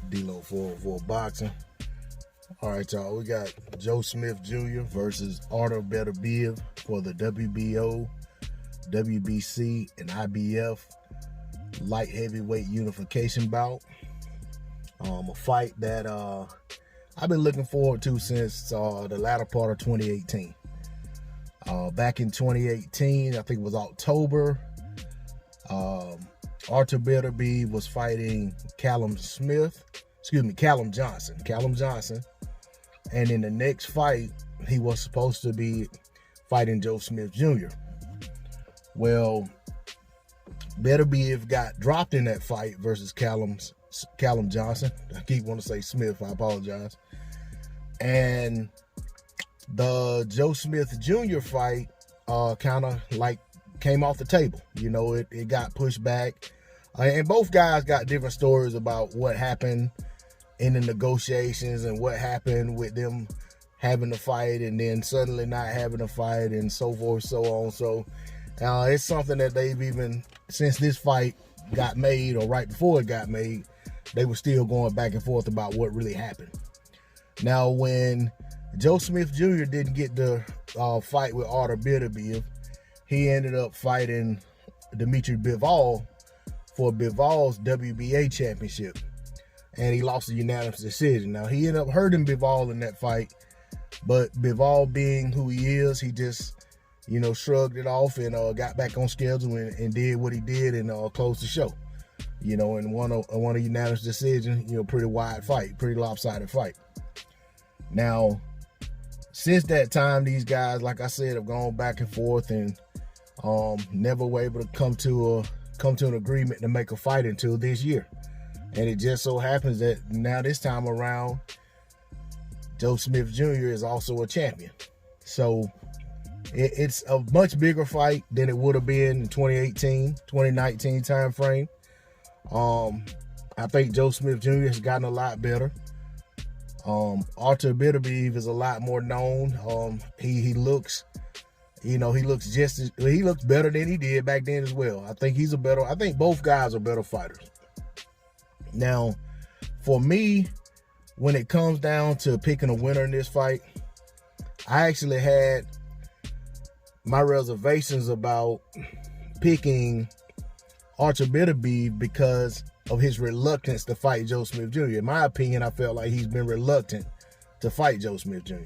D-Lo for boxing. All right, y'all. We got Joe Smith Jr. versus Artur Beterbiev for the WBO, WBC, and IBF light heavyweight unification bout. A fight that I've been looking forward to since the latter part of 2018. Back in 2018, I think it was October, Artur Beterbiev was fighting Callum Johnson. And in the next fight, he was supposed to be fighting Joe Smith Jr. Well, Beterbiev got dropped in that fight versus Callum Johnson. I keep wanting to say Smith, I apologize. And the Joe Smith Jr. fight kind of like came off the table. You know, it got pushed back. And both guys got different stories about what happened in the negotiations and what happened with them having a fight and then suddenly not having a fight and so forth, so on. So it's something that they've even, since this fight got made or right before it got made, they were still going back and forth about what really happened. Now, when Joe Smith Jr. didn't get the fight with Artur Beterbiev, he ended up fighting Dimitri Bivol for Bivol's WBA championship. And he lost a unanimous decision. Now, he ended up hurting Bivol in that fight, but Bivol being who he is, he just, you know, shrugged it off and got back on schedule and did what he did and closed the show. You know, and won a unanimous decision, you know, pretty wide fight, pretty lopsided fight. Now, since that time, these guys, like I said, have gone back and forth and never were able to come to an agreement to make a fight until this year. And it just so happens that now this time around, Joe Smith Jr. is also a champion. So it's a much bigger fight than it would have been in 2018, 2019 time frame. I think Joe Smith Jr. has gotten a lot better. Artur Beterbiev is a lot more known. He looks, you know, he looks better than he did back then as well. I think both guys are better fighters. Now, for me, when it comes down to picking a winner in this fight, I actually had my reservations about picking Artur Beterbiev because of his reluctance to fight Joe Smith Jr. In my opinion, I felt like he's been reluctant to fight Joe Smith Jr.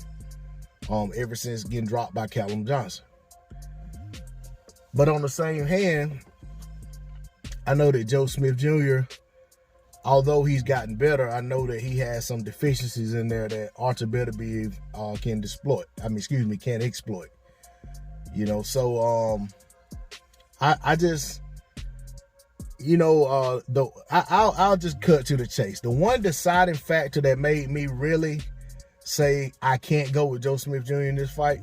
Ever since getting dropped by Callum Johnson. But on the same hand, I know that Joe Smith Jr., although he's gotten better, I know that he has some deficiencies in there that Artur Beterbiev can exploit. You know, so I just, you know, I'll just cut to the chase. The one deciding factor that made me really say I can't go with Joe Smith Jr. in this fight,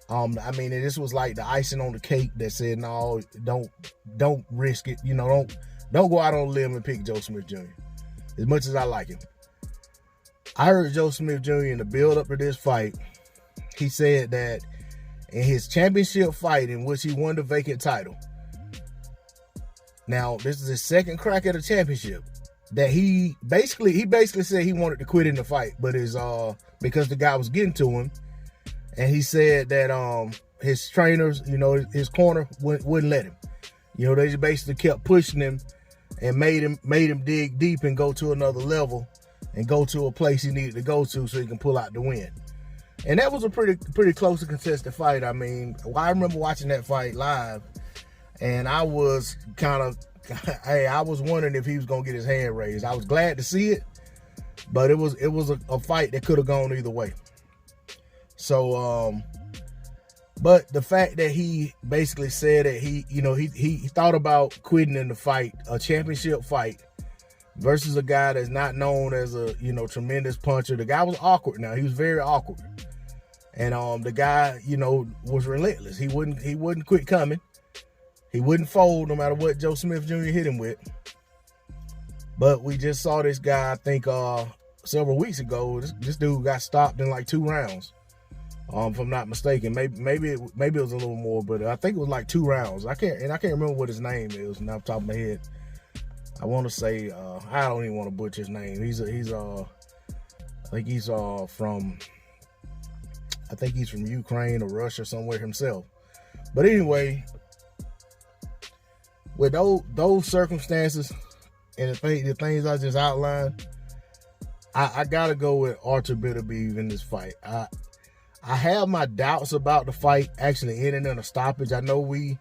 I mean, this was like the icing on the cake that said, no, don't risk it. You know, don't go out on a limb and pick Joe Smith Jr. As much as I like him. I heard Joe Smith Jr. in the build up to this fight, he said that in his championship fight in which he won the vacant title, now this is his second crack at a championship, that he basically said he wanted to quit in the fight, but because the guy was getting to him, and he said that his trainers, you know, his corner wouldn't let him. You know, they just basically kept pushing him and made him dig deep and go to another level and go to a place he needed to go to so he can pull out the win. And that was a pretty close to contested fight. I mean, I remember watching that fight live, and I was kind of, I was wondering if he was gonna get his hand raised. I was glad to see it, but it was a fight that could have gone either way. So, but the fact that he basically said that he thought about quitting in the fight, a championship fight, versus a guy that's not known as a, you know, tremendous puncher. The guy was awkward. Now he was very awkward, and the guy, you know, was relentless. He wouldn't quit coming. He wouldn't fold no matter what Joe Smith Jr. hit him with. But we just saw this guy, I think, several weeks ago. This dude got stopped in like 2 rounds. If I'm not mistaken. Maybe it was a little more, but I think it was like 2 rounds. I can't remember what his name is off the top of my head. I want to say, I don't even want to butcher his name. I think he's from Ukraine or Russia, somewhere himself. But anyway, with those circumstances and the things I just outlined, I gotta go with Artur Beterbiev in this fight. I have my doubts about the fight actually ending in a stoppage. I know we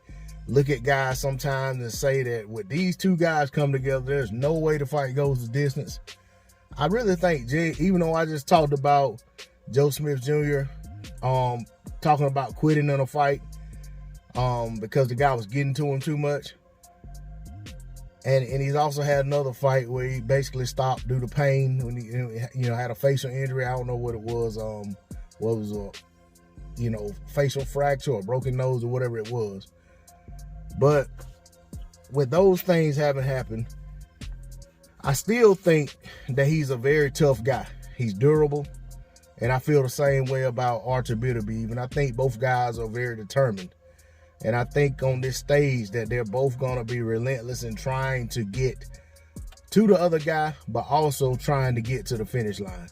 look at guys sometimes and say that with these two guys come together, there's no way the fight goes the distance. I really think, even though I just talked about Joe Smith Jr. Talking about quitting in a fight because the guy was getting to him too much. And he's also had another fight where he basically stopped due to pain when he had a facial injury. I don't know what it was. What was a facial fracture or broken nose or whatever it was. But with those things having happened, I still think that he's a very tough guy. He's durable. And I feel the same way about Artur Beterbiev. And I think both guys are very determined. And I think on this stage that they're both going to be relentless in trying to get to the other guy, but also trying to get to the finish line.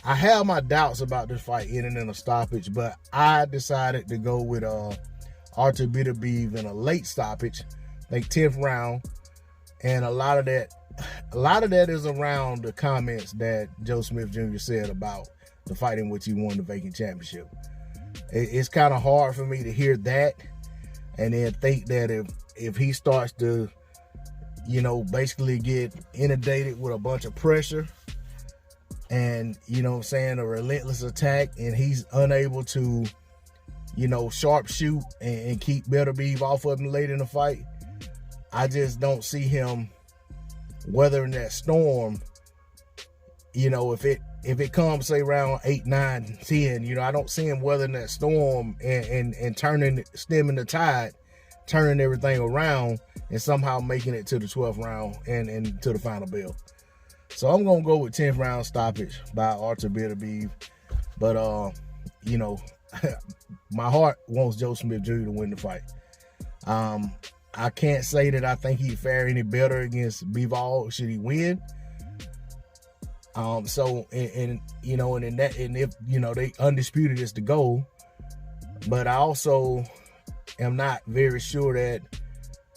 I have my doubts about this fight ending in a stoppage, but I decided to go with Artur Beterbiev in a late stoppage, like 10th round. And a lot of that is around the comments that Joe Smith Jr. said about the fight in which he won the vacant championship. It's kind of hard for me to hear that and then think that if he starts to, basically get inundated with a bunch of pressure and, a relentless attack, and he's unable to, sharpshoot and keep Beterbiev off of him late in the fight, I just don't see him weathering that storm. If it comes, say, round 8, 9, 10, I don't see him weathering that storm and stemming the tide, turning everything around, and somehow making it to the 12th round and to the final bell. So I'm going to go with 10th round stoppage by Artur Beterbiev. But, my heart wants Joe Smith Jr. to win the fight. I can't say that I think he'd fare any better against Bivol should he win. If they undisputed is the goal, but I also am not very sure that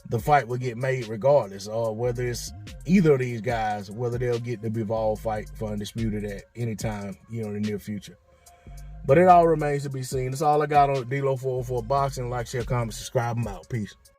the fight will get made regardless, or whether it's either of these guys, whether they'll get the Bivol fight for undisputed at any time, in the near future. But it all remains to be seen. That's all I got on D-Lo 404 Boxing. Like, share, comment, subscribe. I'm out. Peace.